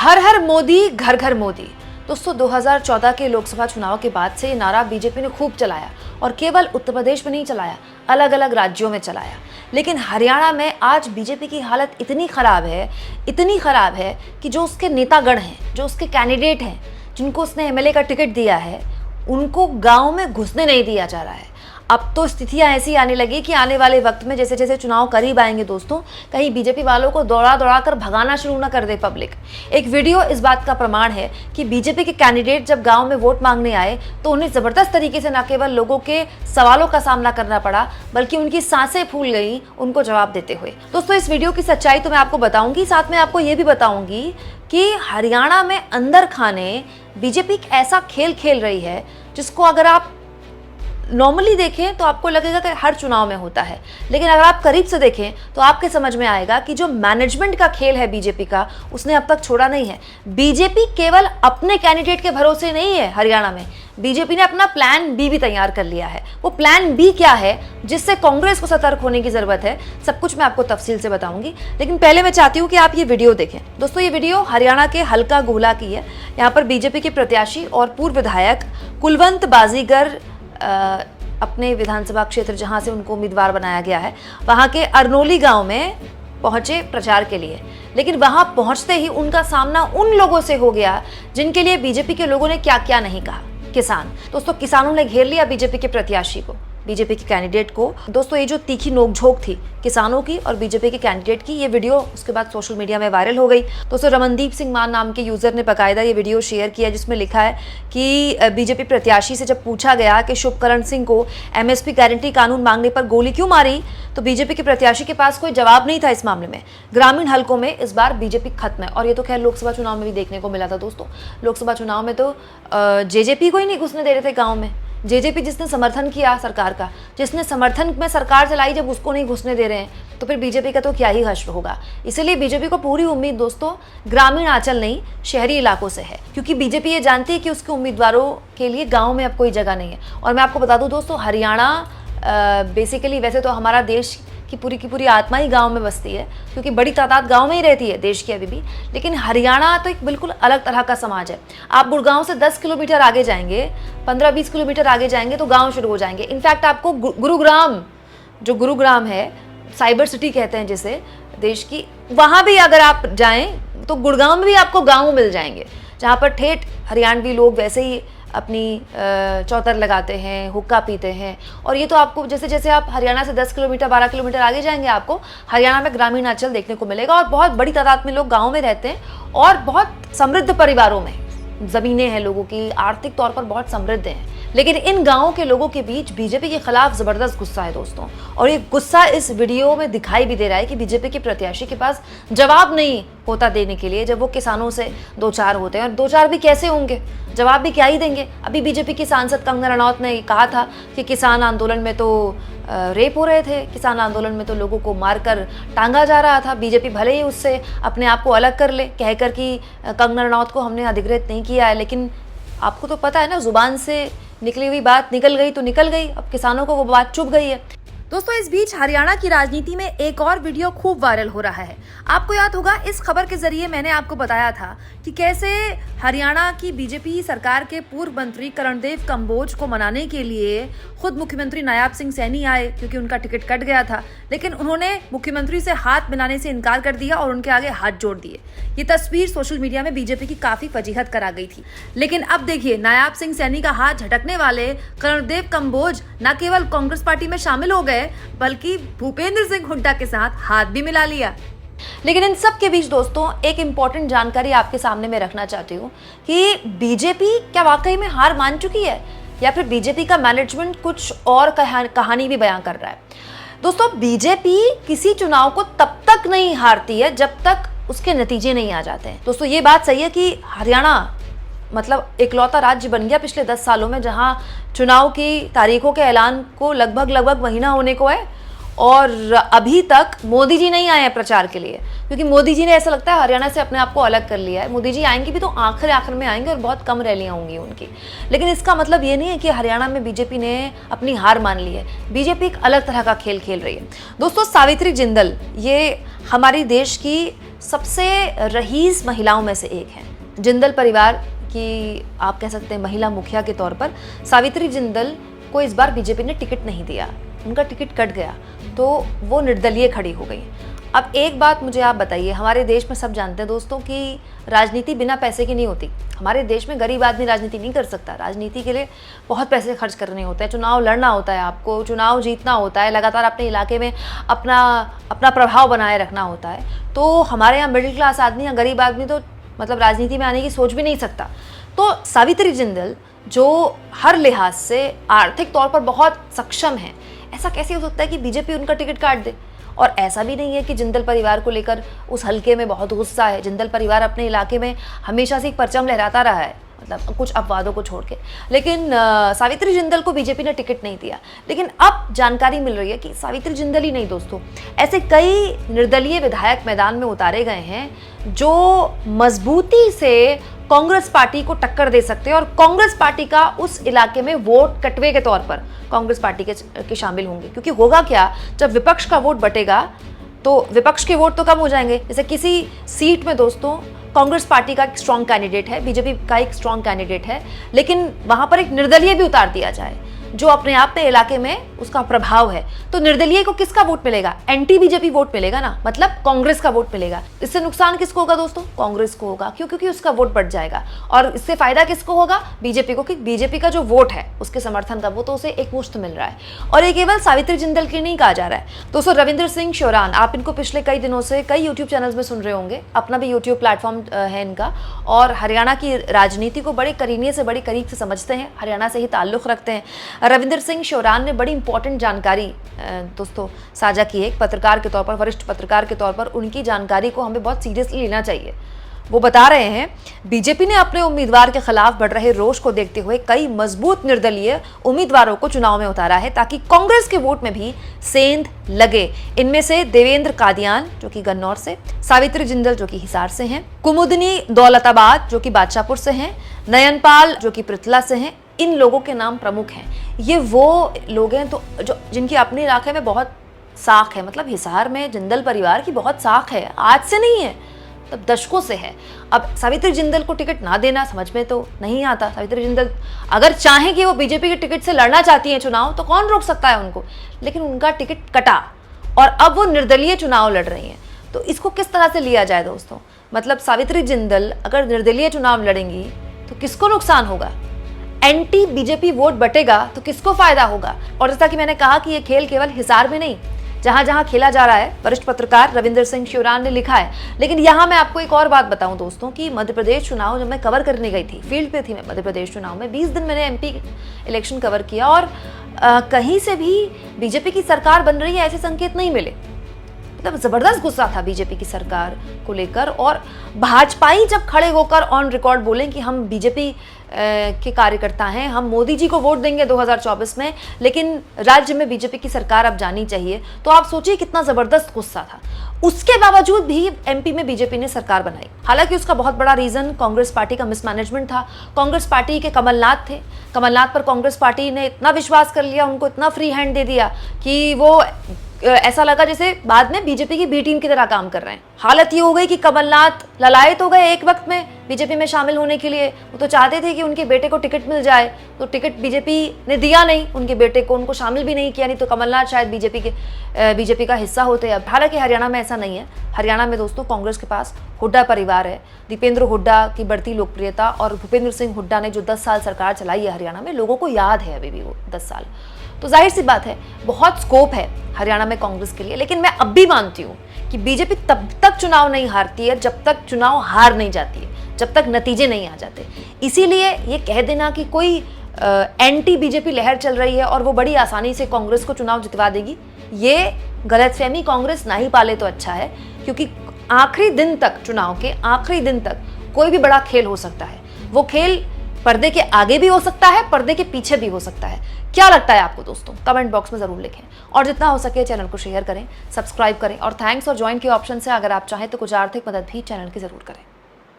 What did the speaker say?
हर हर मोदी घर घर मोदी। दोस्तों 2014 के लोकसभा चुनाव के बाद से ये नारा बीजेपी ने खूब चलाया और केवल उत्तर प्रदेश में नहीं चलाया, अलग अलग राज्यों में चलाया। लेकिन हरियाणा में आज बीजेपी की हालत इतनी खराब है कि जो उसके नेतागण हैं, जो उसके कैंडिडेट हैं, जिनको उसने एमएलए का टिकट दिया है, उनको गाँव में घुसने नहीं दिया जा रहा है। अब तो स्थितियां ऐसी आने लगी कि आने वाले वक्त में जैसे जैसे चुनाव करीब आएंगे दोस्तों, कहीं बीजेपी वालों को दौड़ा कर भगाना शुरू ना कर दे पब्लिक। एक वीडियो इस बात का प्रमाण है कि बीजेपी के कैंडिडेट जब गांव में वोट मांगने आए तो उन्हें जबरदस्त तरीके से न केवल लोगों के सवालों का सामना करना पड़ा, बल्कि उनकी सांसें फूल गई उनको जवाब देते हुए। दोस्तों इस वीडियो की सच्चाई तो मैं आपको बताऊंगी, साथ में आपको ये भी बताऊंगी कि हरियाणा में अंदर खाने बीजेपी एक ऐसा खेल खेल रही है जिसको अगर आप नॉर्मली देखें तो आपको लगेगा कि हर चुनाव में होता है, लेकिन अगर आप करीब से देखें तो आपके समझ में आएगा कि जो मैनेजमेंट का खेल है बीजेपी का, उसने अब तक छोड़ा नहीं है। बीजेपी केवल अपने कैंडिडेट के भरोसे नहीं है हरियाणा में, बीजेपी ने अपना प्लान बी भी तैयार कर लिया है। वो प्लान बी क्या है जिससे कांग्रेस को सतर्क होने की जरूरत है, सब कुछ मैं आपको तफसील से बताऊंगी। लेकिन पहले मैं चाहती हूँ कि आप ये वीडियो देखें। दोस्तों ये वीडियो हरियाणा के हल्का गोला की है। यहाँ पर बीजेपी के प्रत्याशी और पूर्व विधायक कुलवंत बाजीगर अपने विधानसभा क्षेत्र जहां से उनको उम्मीदवार बनाया गया है, वहां के अरनोली गांव में पहुंचे प्रचार के लिए। लेकिन वहां पहुंचते ही उनका सामना उन लोगों से हो गया जिनके लिए बीजेपी के लोगों ने क्या क्या नहीं कहा। किसान, दोस्तों किसानों ने घेर लिया बीजेपी के प्रत्याशी को, बीजेपी के कैंडिडेट को। दोस्तों ये जो तीखी नोकझोंक थी किसानों की और बीजेपी के कैंडिडेट की, ये वीडियो उसके बाद सोशल मीडिया में वायरल हो गई। दोस्तों रमनदीप सिंह मान नाम के यूजर ने बाकायदा ये वीडियो शेयर किया जिसमें लिखा है कि बीजेपी प्रत्याशी से जब पूछा गया कि शुभकरण सिंह को एमएसपी गारंटी कानून मांगने पर गोली क्यों मारी, तो बीजेपी के प्रत्याशी के पास कोई जवाब नहीं था इस मामले में। ग्रामीण हलकों में इस बार बीजेपी खत्म है और ये तो खैर लोकसभा चुनाव में भी देखने को मिला था। दोस्तों लोकसभा चुनाव में तो जेजेपी को ही नहीं घुसने दे रहे थे गाँव में। जेजेपी जिसने समर्थन किया सरकार का, जिसने समर्थन में सरकार चलाई, जब उसको नहीं घुसने दे रहे हैं तो फिर बीजेपी का तो क्या ही हश्र होगा। इसीलिए बीजेपी को पूरी उम्मीद दोस्तों ग्रामीण आंचल नहीं, शहरी इलाकों से है, क्योंकि बीजेपी ये जानती है कि उसके उम्मीदवारों के लिए गाँव में अब कोई जगह नहीं है। और मैं आपको बता दूं दोस्तों, हरियाणा बेसिकली वैसे तो हमारा देश की पूरी आत्मा ही गांव में बसती है, क्योंकि बड़ी तादाद गांव में ही रहती है देश की अभी भी। लेकिन हरियाणा तो एक बिल्कुल अलग तरह का समाज है। आप गुड़गांव से 10 किलोमीटर आगे जाएंगे, 15-20 किलोमीटर आगे जाएंगे तो गांव शुरू हो जाएंगे। इनफैक्ट आपको गुरुग्राम है, साइबर सिटी कहते हैं जिसे देश की, वहाँ भी अगर आप जाएँ तो गुड़गांव में भी आपको गाँव मिल जाएंगे, जहाँ पर ठेठ हरियाणवी लोग वैसे ही अपनी चौतर लगाते हैं, हुक्का पीते हैं। और ये तो आपको जैसे जैसे आप हरियाणा से 10 किलोमीटर 12 किलोमीटर आगे जाएंगे, आपको हरियाणा में ग्रामीण आंचल देखने को मिलेगा और बहुत बड़ी तादाद में लोग गाँव में रहते हैं और बहुत समृद्ध परिवारों में ज़मीनें हैं लोगों की, आर्थिक तौर पर बहुत समृद्ध हैं। लेकिन इन गाँवों के लोगों के बीच बीजेपी के खिलाफ ज़बरदस्त गुस्सा है दोस्तों, और ये गुस्सा इस वीडियो में दिखाई भी दे रहा है कि बीजेपी के प्रत्याशी के पास जवाब नहीं होता देने के लिए जब वो किसानों से दो चार होते हैं। और दो चार भी कैसे होंगे, जवाब भी क्या ही देंगे। अभी बीजेपी की सांसद कंगना रनौत ने कहा था कि किसान आंदोलन में तो रेप हो रहे थे, किसान आंदोलन में तो लोगों को मारकर टांगा जा रहा था। बीजेपी भले ही उससे अपने आप को अलग कर ले, कहकर कि कंगना रनौत को हमने अधिकृत नहीं किया है, लेकिन आपको तो पता है ना, जुबान से निकली हुई बात निकल गई तो निकल गई। अब किसानों को वो बात चुभ गई है। दोस्तों इस बीच हरियाणा की राजनीति में एक और वीडियो खूब वायरल हो रहा है। आपको याद होगा इस खबर के जरिए मैंने आपको बताया था कि कैसे हरियाणा की बीजेपी सरकार के पूर्व मंत्री कर्णदेव कंबोज को मनाने के लिए खुद मुख्यमंत्री नायाब सिंह सैनी आए, क्योंकि उनका टिकट कट गया था। लेकिन उन्होंने मुख्यमंत्री से हाथ मिलाने से इनकार कर दिया और उनके आगे हाथ जोड़ दिए। ये तस्वीर सोशल मीडिया में बीजेपी की काफी फजीहत करा गई थी। लेकिन अब देखिए, नायाब सिंह सैनी का हाथ झटकने वाले कर्णदेव कंबोज न केवल कांग्रेस पार्टी में शामिल हो गए, बल्कि भूपेंद्र सिंह हुड्डा के साथ हाथ भी मिला लिया। लेकिन इन सब के बीच दोस्तों एक इंपॉर्टेंट जानकारी आपके सामने मैं रखना चाहती हूँ कि बीजेपी क्या वाकई में हार मान चुकी है, या फिर बीजेपी का मैनेजमेंट कुछ और कहानी भी बयां कर रहा है। दोस्तों बीजेपी किसी चुनाव को तब तक नहीं हारती है जब तक उसके नतीजे नहीं आ जाते हैं। दोस्तों ये बात सही है कि हरियाणा मतलब इकलौता राज्य बन गया पिछले 10 सालों में जहां चुनाव की तारीखों के ऐलान को लगभग महीना होने को है और अभी तक मोदी जी नहीं आए हैं प्रचार के लिए, क्योंकि मोदी जी ने ऐसा लगता है हरियाणा से अपने आप को अलग कर लिया है। मोदी जी आएंगे भी तो आखिर में आएंगे और बहुत कम रैलियां होंगी उनकी। लेकिन इसका मतलब ये नहीं है कि हरियाणा में बीजेपी ने अपनी हार मान ली है। बीजेपी एक अलग तरह का खेल खेल रही है। दोस्तों सावित्री जिंदल ये हमारी देश की सबसे रईस महिलाओं में से एक हैं। जिंदल परिवार की आप कह सकते हैं महिला मुखिया के तौर पर सावित्री जिंदल को इस बार बीजेपी ने टिकट नहीं दिया, उनका टिकट कट गया, तो वो निर्दलीय खड़ी हो गई। अब एक बात मुझे आप बताइए, हमारे देश में सब जानते हैं दोस्तों कि राजनीति बिना पैसे की नहीं होती। हमारे देश में गरीब आदमी राजनीति नहीं कर सकता। राजनीति के लिए बहुत पैसे खर्च करने होते हैं, चुनाव लड़ना होता है, आपको चुनाव जीतना होता है, लगातार अपने इलाके में अपना प्रभाव बनाए रखना होता है। तो हमारे यहाँ मिडिल क्लास आदमी या गरीब आदमी तो मतलब राजनीति में आने की सोच भी नहीं सकता। तो सावित्री जिंदल जो हर लिहाज से आर्थिक तौर पर बहुत सक्षम है, ऐसा कैसे हो सकता है कि बीजेपी उनका टिकट काट दे? और ऐसा भी नहीं है कि जिंदल परिवार को लेकर उस हलके में बहुत गुस्सा है। जिंदल परिवार अपने इलाके में हमेशा से एक परचम लहराता रहा है, मतलब कुछ अपवादों को छोड़ के। लेकिन सावित्री जिंदल को बीजेपी ने टिकट नहीं दिया। लेकिन अब जानकारी मिल रही है कि सावित्री जिंदल ही नहीं दोस्तों, ऐसे कई निर्दलीय विधायक मैदान में उतारे गए हैं जो मजबूती से कांग्रेस पार्टी को टक्कर दे सकते हैं और कांग्रेस पार्टी का उस इलाके में वोट कटवे के तौर पर कांग्रेस पार्टी के शामिल होंगे। क्योंकि होगा क्या, जब विपक्ष का वोट बटेगा तो विपक्ष के वोट तो कम हो जाएंगे। जैसे किसी सीट में दोस्तों कांग्रेस पार्टी का एक स्ट्रॉन्ग कैंडिडेट है, बीजेपी का एक स्ट्रॉन्ग कैंडिडेट है, लेकिन वहां पर एक निर्दलीय भी उतार दिया जाए जो अपने आप में इलाके में उसका प्रभाव है, तो निर्दलीय को किसका वोट मिलेगा? एंटी बीजेपी वोट मिलेगा ना, मतलब कांग्रेस का वोट मिलेगा। इससे नुकसान किसको होगा दोस्तों? कांग्रेस को होगा। क्यों? क्योंकि उसका वोट बढ़ जाएगा। और इससे फायदा किसको होगा? बीजेपी को, क्योंकि बीजेपी का जो वोट है उसके समर्थन का, वो तो उसे एक मुश्त मिल रहा है। और ये केवल सावित्री जिंदल के नहीं कहा जा रहा है दोस्तों। रविंद्र सिंह शोरान, आप इनको पिछले कई दिनों से कई यूट्यूब चैनल्स में सुन रहे होंगे, अपना भी यूट्यूब प्लेटफॉर्म है इनका, और हरियाणा की राजनीति को बड़े करीने से, बड़े करीब से समझते हैं, हरियाणा से ही ताल्लुक रखते हैं। रविंद्र सिंह शोरान ने बड़ी इंपॉर्टेंट जानकारी दोस्तों साझा की है। एक पत्रकार के तौर पर, वरिष्ठ पत्रकार के तौर पर उनकी जानकारी को हमें बहुत सीरियसली लेना चाहिए। वो बता रहे हैं, बीजेपी ने अपने उम्मीदवार के खिलाफ बढ़ रहे रोष को देखते हुए कई मजबूत निर्दलीय उम्मीदवारों को चुनाव में उतारा है ताकि कांग्रेस के वोट में भी सेंध लगे। इनमें से देवेंद्र कादियान जो कि गन्नौर से, सावित्री जिंदल जो कि हिसार से हैं, कुमुदनी दौलताबाद जो कि बादशाहपुर से हैं, नयनपाल जो कि पृथला से हैं, इन लोगों के नाम प्रमुख हैं। ये वो लोग हैं तो जो जिनकी अपने इलाके में बहुत साख है, मतलब हिसार में जिंदल परिवार की बहुत साख है, आज से नहीं है, तब दशकों से है। अब सावित्री जिंदल को टिकट ना देना समझ में तो नहीं आता। सावित्री जिंदल अगर चाहें कि वो बीजेपी के टिकट से लड़ना चाहती हैं चुनाव, तो कौन रोक सकता है उनको? लेकिन उनका टिकट कटा और अब वो निर्दलीय चुनाव लड़ रही हैं। तो इसको किस तरह से लिया जाए दोस्तों? मतलब सावित्री जिंदल अगर निर्दलीय चुनाव लड़ेंगी तो किसको नुकसान होगा? एंटी बीजेपी वोट बटेगा तो किसको फायदा होगा? और जैसा कि मैंने कहा कि ये खेल केवल हिसार में नहीं, जहां जहां खेला जा रहा है, वरिष्ठ पत्रकार रविंद्र सिंह शोरान ने लिखा है। लेकिन यहां मैं आपको एक और बात बताऊं दोस्तों कि मध्य प्रदेश चुनाव जब मैं कवर करने गई थी, फील्ड पे थी मैं मध्य प्रदेश चुनाव में, 20 दिन मैंने एमपी इलेक्शन कवर किया और कहीं से भी बीजेपी की सरकार बन रही है ऐसे संकेत नहीं मिले। मतलब जबरदस्त गुस्सा था बीजेपी की सरकार को लेकर, और भाजपाई जब खड़े होकर ऑन रिकॉर्ड बोले कि हम बीजेपी के कार्यकर्ता हैं, हम मोदी जी को वोट देंगे 2024 में, लेकिन राज्य में बीजेपी की सरकार अब जानी चाहिए, तो आप सोचिए कितना जबरदस्त गुस्सा था। उसके बावजूद भी एमपी में बीजेपी ने सरकार बनाई। हालांकि उसका बहुत बड़ा रीजन कांग्रेस पार्टी का मिसमैनेजमेंट था। कांग्रेस पार्टी के कमलनाथ थे, कमलनाथ पर कांग्रेस पार्टी ने इतना विश्वास कर लिया, उनको इतना फ्री हैंड दे दिया कि वो ऐसा लगा जैसे बाद में बीजेपी की बी टीम की तरह काम कर रहे हैं। हालत ये हो गई कि कमलनाथ ललायत हो गए एक वक्त में बीजेपी में शामिल होने के लिए। वो तो चाहते थे कि उनके बेटे को टिकट मिल जाए, तो टिकट बीजेपी ने दिया नहीं उनके बेटे को, उनको शामिल भी नहीं किया, नहीं तो कमलनाथ शायद बीजेपी का हिस्सा होते। अब हालांकि हरियाणा में ऐसा नहीं है। हरियाणा में दोस्तों कांग्रेस के पास हुड्डा परिवार है, दीपेंद्र हुड्डा की बढ़ती लोकप्रियता, और भूपेंद्र सिंह हुड्डा ने जो 10 साल सरकार चलाई है हरियाणा में, लोगों को याद है अभी भी वो 10 साल। तो जाहिर सी बात है बहुत स्कोप है हरियाणा में कांग्रेस के लिए। लेकिन मैं अब भी मानती हूँ कि बीजेपी तब तक चुनाव नहीं हारती है जब तक चुनाव हार नहीं जाती है, जब तक नतीजे नहीं आ जाते। इसीलिए ये कह देना कि कोई एंटी बीजेपी लहर चल रही है और वो बड़ी आसानी से कांग्रेस को चुनाव जितवा देगी, ये गलतफहमी कांग्रेस ना ही पाले तो अच्छा है। क्योंकि आखिरी दिन तक, चुनाव के आखिरी दिन तक कोई भी बड़ा खेल हो सकता है। वो खेल पर्दे के आगे भी हो सकता है, पर्दे के पीछे भी हो सकता है। क्या लगता है आपको दोस्तों? कमेंट बॉक्स में जरूर लिखें, और जितना हो सके चैनल को शेयर करें, सब्सक्राइब करें, और थैंक्स और ज्वाइन के ऑप्शन से अगर आप चाहें तो कुछ आर्थिक मदद भी चैनल की जरूर करें।